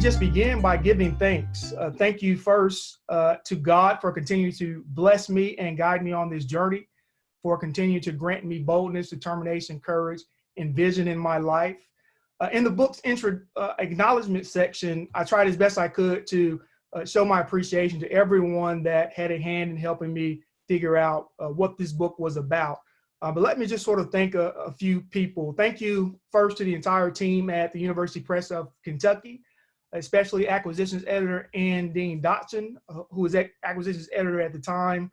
just begin by giving thanks. Thank you first to God for continuing to bless me and guide me on this journey, for continuing to grant me boldness, determination, courage, and vision in my life. In the book's acknowledgement section, I tried as best I could to show my appreciation to everyone that had a hand in helping me figure out what this book was about. But let me just sort of thank a few people. Thank you first to the entire team at the University Press of Kentucky, especially acquisitions editor Ann Dean Dotson, who was acquisitions editor at the time,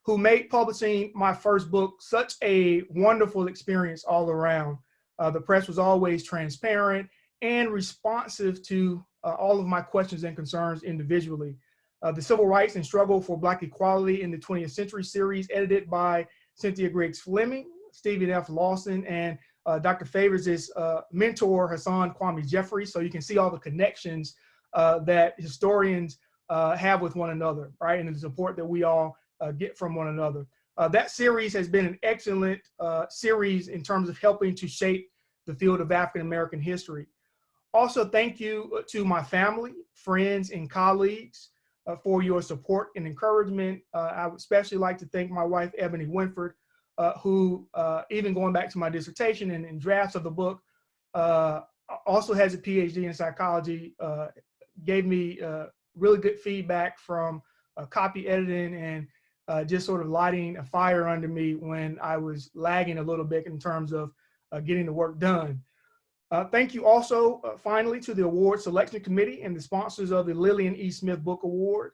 who made publishing my first book such a wonderful experience all around. The press was always transparent and responsive to all of my questions and concerns individually. The Civil Rights and Struggle for Black Equality in the 20th Century series, edited by Cynthia Griggs Fleming, Stephen F. Lawson, and Dr. Favors' mentor, Hassan Kwame Jeffrey. So you can see all the connections that historians have with one another, right? And the support that we all get from one another. That series has been an excellent series in terms of helping to shape the field of African-American history. Also, thank you to my family, friends, and colleagues for your support and encouragement. I would especially like to thank my wife, Ebony Winford, who, even going back to my dissertation and drafts of the book, also has a PhD in psychology, gave me really good feedback from copy editing and just sort of lighting a fire under me when I was lagging a little bit in terms of getting the work done. Thank you also, finally, to the award selection committee and the sponsors of the Lillian E. Smith Book Award.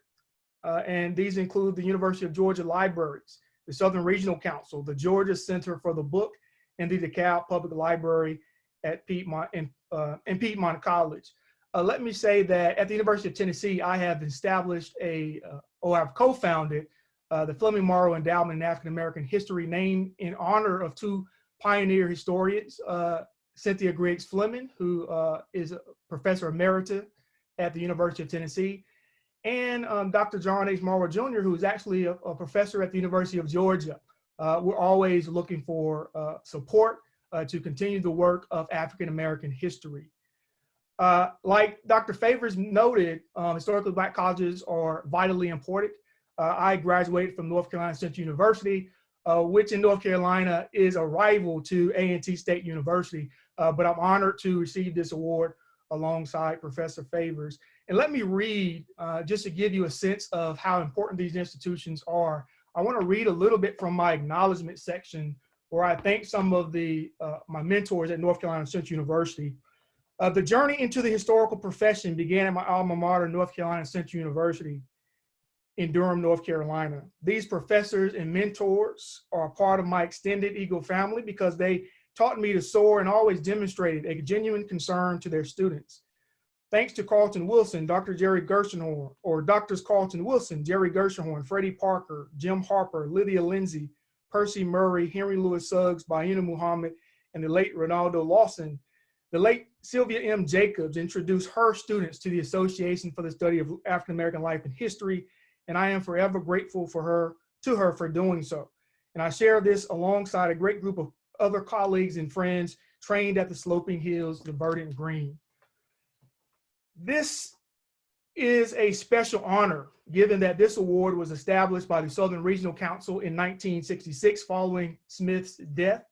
And these include the University of Georgia Libraries, the Southern Regional Council, the Georgia Center for the Book, and the DeKalb Public Library at Piedmont and Piedmont College. Let me say that at the University of Tennessee, I have established or I've co-founded the Fleming Morrow Endowment in African American History, named in honor of two pioneer historians, Cynthia Griggs Fleming, who is a professor emerita at the University of Tennessee, and Dr. John H. Morrow Jr., who is actually a professor at the University of Georgia. We're always looking for support to continue the work of African-American history. Like Dr. Favors noted, historically Black colleges are vitally important. I graduated from North Carolina Central University, which in North Carolina is a rival to A&T State University, but I'm honored to receive this award alongside Professor Favors. And let me read, just to give you a sense of how important these institutions are. I want to read a little bit from my acknowledgement section where I thank some of my mentors at North Carolina Central University. The journey into the historical profession began at my alma mater, North Carolina Central University in Durham, North Carolina. These professors and mentors are a part of my extended Eagle family because they taught me to soar and always demonstrated a genuine concern to their students. Thanks to Carlton Wilson, Dr. Jerry Gershonhorn, or Doctors Carlton Wilson, Jerry Gershonhorn, Freddie Parker, Jim Harper, Lydia Lindsay, Percy Murray, Henry Louis Suggs, Bayina Muhammad, and the late Ronaldo Lawson, the late Sylvia M. Jacobs introduced her students to the Association for the Study of African American Life and History, and I am forever grateful to her for doing so. And I share this alongside a great group of other colleagues and friends trained at the sloping hills, the verdant green. This is a special honor, given that this award was established by the Southern Regional Council in 1966 following Smith's death.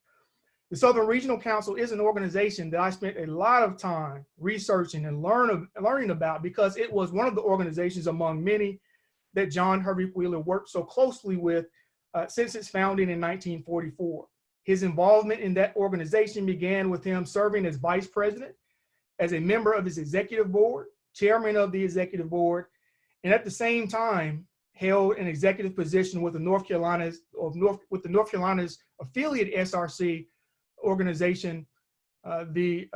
The Southern Regional Council is an organization that I spent a lot of time researching and learning about because it was one of the organizations among many that John Hervey Wheeler worked so closely with since its founding in 1944. His involvement in that organization began with him serving as vice president, as a member of his executive board, chairman of the executive board, and at the same time held an executive position with the North Carolina's affiliate SRC organization, the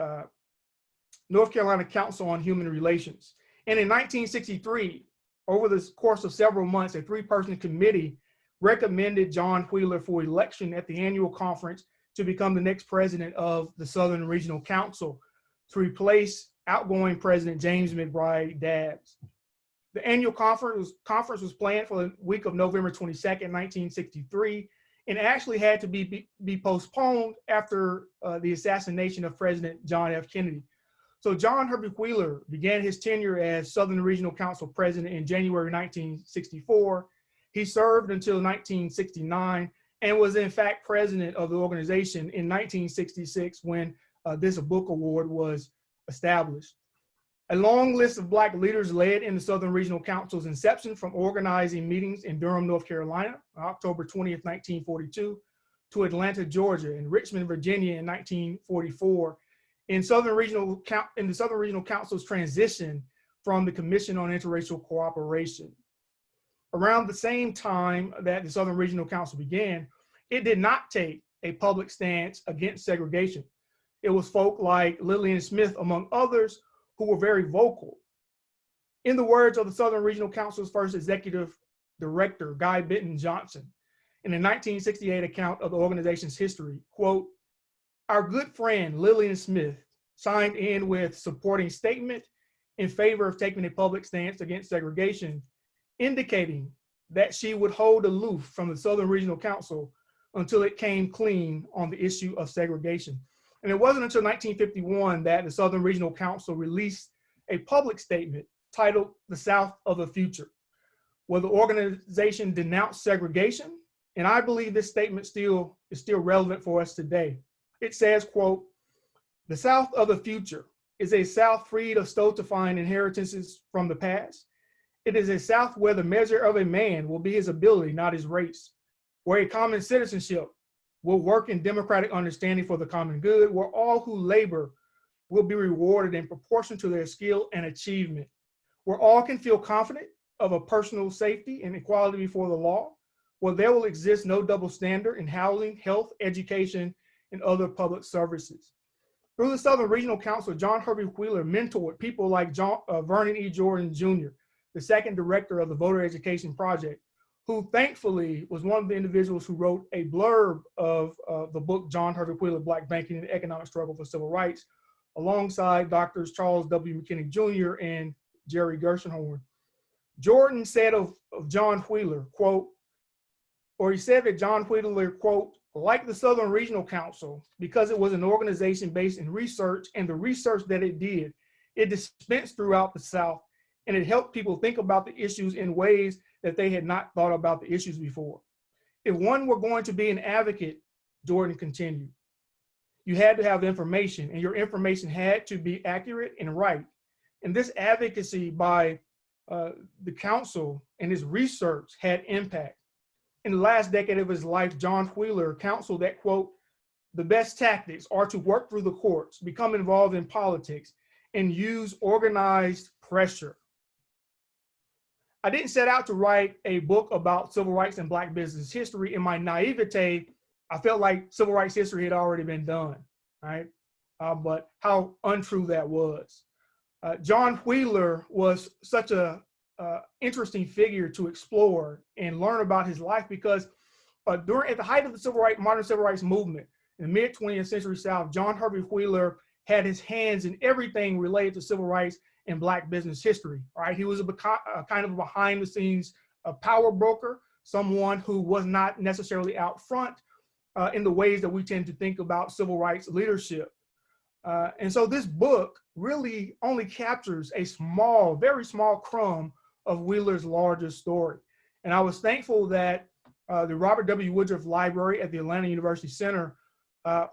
North Carolina Council on Human Relations. And in 1963, over the course of several months, a three-person committee recommended John Wheeler for election at the annual conference to become the next president of the Southern Regional Council to replace outgoing President James McBride Dabbs. The annual conference was planned for the week of November 22nd, 1963, and actually had to be postponed after the assassination of President John F. Kennedy. So John Hervey Wheeler began his tenure as Southern Regional Council president in January 1964. He served until 1969 and was in fact president of the organization in 1966 when this book award was established. A long list of Black leaders led in the Southern Regional Council's inception, from organizing meetings in Durham, North Carolina, October 20th, 1942, to Atlanta, Georgia, and Richmond, Virginia in 1944. In the Southern Regional Council's transition from the Commission on Interracial Cooperation. Around the same time that the Southern Regional Council began, it did not take a public stance against segregation. It was folk like Lillian Smith, among others, who were very vocal. In the words of the Southern Regional Council's first executive director, Guy Benton Johnson, in a 1968 account of the organization's history, quote, "Our good friend Lillian Smith signed in with supporting statement in favor of taking a public stance against segregation, indicating that she would hold aloof from the Southern Regional Council until it came clean on the issue of segregation." And it wasn't until 1951 that the Southern Regional Council released a public statement titled "The South of the Future," where the organization denounced segregation. And I believe this statement is still relevant for us today. It says, quote, "The South of the future is a South freed of stultifying inheritances from the past. It is a South where the measure of a man will be his ability, not his race, where a common citizenship will work in democratic understanding for the common good, where all who labor will be rewarded in proportion to their skill and achievement, where all can feel confident of a personal safety and equality before the law, where there will exist no double standard in housing, health, education, and other public services." Through the Southern Regional Council, John Hervey Wheeler mentored people like Vernon E. Jordan Jr., the second director of the Voter Education Project, who thankfully was one of the individuals who wrote a blurb of the book, John Hervey Wheeler, Black Banking and the Economic Struggle for Civil Rights, alongside Drs. Charles W. McKinney Jr. and Jerry Gershonhorn. Jordan said of John Wheeler, quote, he said that John Wheeler, quote, "like the Southern Regional Council, because it was an organization based in research, and the research that it did, it dispensed throughout the South, and it helped people think about the issues in ways that they had not thought about the issues before. If one were going to be an advocate," Jordan continued, "you had to have information, and your information had to be accurate and right. And this advocacy by the council and his research had impact. In the last decade of his life, John Wheeler counseled that, quote, the best tactics are to work through the courts, become involved in politics, and use organized pressure. I didn't set out to write a book about civil rights and Black business history. In my naivete, I felt like civil rights history had already been done, right? But how untrue that was. John Wheeler was such a interesting figure to explore and learn about his life because at the height of the modern civil rights movement in the mid 20th century South, John Hervey Wheeler had his hands in everything related to civil rights and Black business history, right? He was a kind of a behind the scenes power broker, someone who was not necessarily out front in the ways that we tend to think about civil rights leadership. And so this book really only captures a small, very small crumb of Wheeler's larger story. And I was thankful that the Robert W. Woodruff Library at the Atlanta University Center,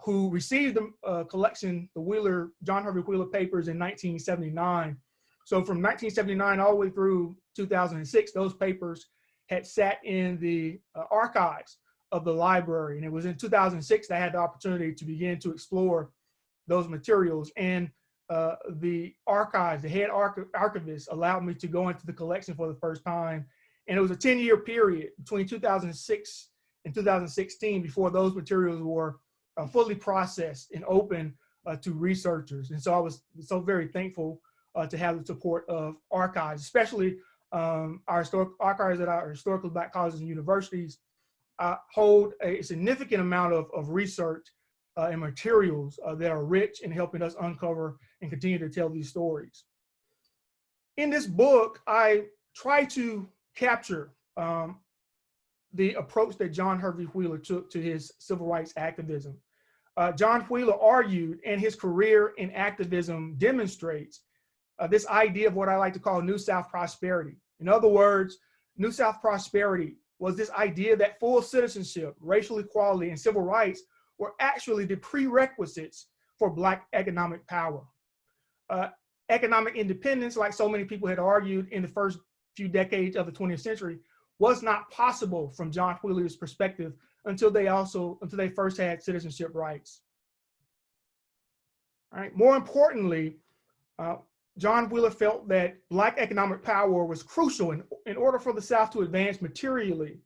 who received the collection, the John Hervey Wheeler papers in 1979. So from 1979 all the way through 2006, those papers had sat in the archives of the library. And it was in 2006 that I had the opportunity to begin to explore those materials. And the archives, the head archivist allowed me to go into the collection for the first time. And it was a 10-year period between 2006 and 2016 before those materials were fully processed and open to researchers. And so I was so very thankful to have the support of archives, especially our archives at our historically Black colleges and universities hold a significant amount of research and materials that are rich in helping us uncover and continue to tell these stories. In this book, I try to capture the approach that John Hervey Wheeler took to his civil rights activism. John Wheeler argued, and his career in activism demonstrates this idea of what I like to call New South prosperity. In other words, New South prosperity was this idea that full citizenship, racial equality, and civil rights were actually the prerequisites for Black economic power. Economic independence, like so many people had argued in the first few decades of the 20th century, was not possible from John Wheeler's perspective until they first had citizenship rights. All right. More importantly, John Wheeler felt that Black economic power was crucial in order for the South to advance materially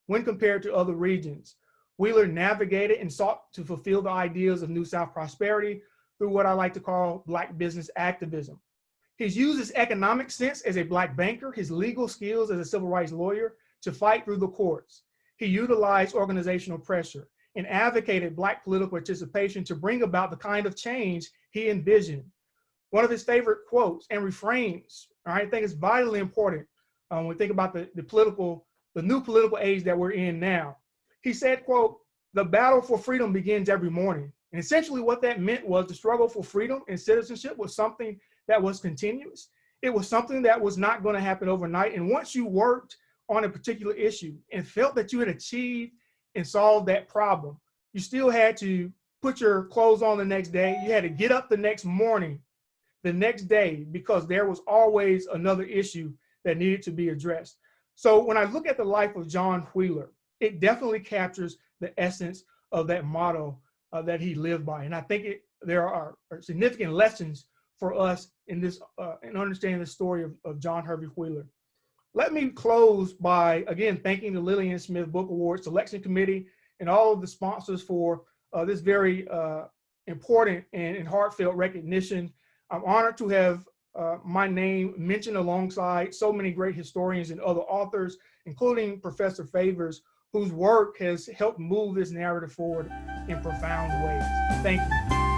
when compared to other regions. Wheeler navigated and sought to fulfill the ideas of New South prosperity through what I like to call Black business activism. He's used his economic sense as a Black banker, his legal skills as a civil rights lawyer to fight through the courts. He utilized organizational pressure and advocated Black political participation to bring about the kind of change he envisioned. One of his favorite quotes and refrains, all right, I think it's vitally important when we think about the new political age that we're in now. He said, quote, "The battle for freedom begins every morning." And essentially what that meant was the struggle for freedom and citizenship was something that was continuous. It was something that was not going to happen overnight. And once you worked on a particular issue and felt that you had achieved and solved that problem, you still had to put your clothes on the next day. You had to get up the next morning, the next day, because there was always another issue that needed to be addressed. So when I look at the life of John Wheeler, it definitely captures the essence of that motto that he lived by. And I think there are significant lessons for us in this, in understanding the story of John Hervey Wheeler. Let me close by, again, thanking the Lillian Smith Book Award Selection Committee and all of the sponsors for this very important and heartfelt recognition. I'm honored to have my name mentioned alongside so many great historians and other authors, including Professor Favors, whose work has helped move this narrative forward in profound ways. Thank you.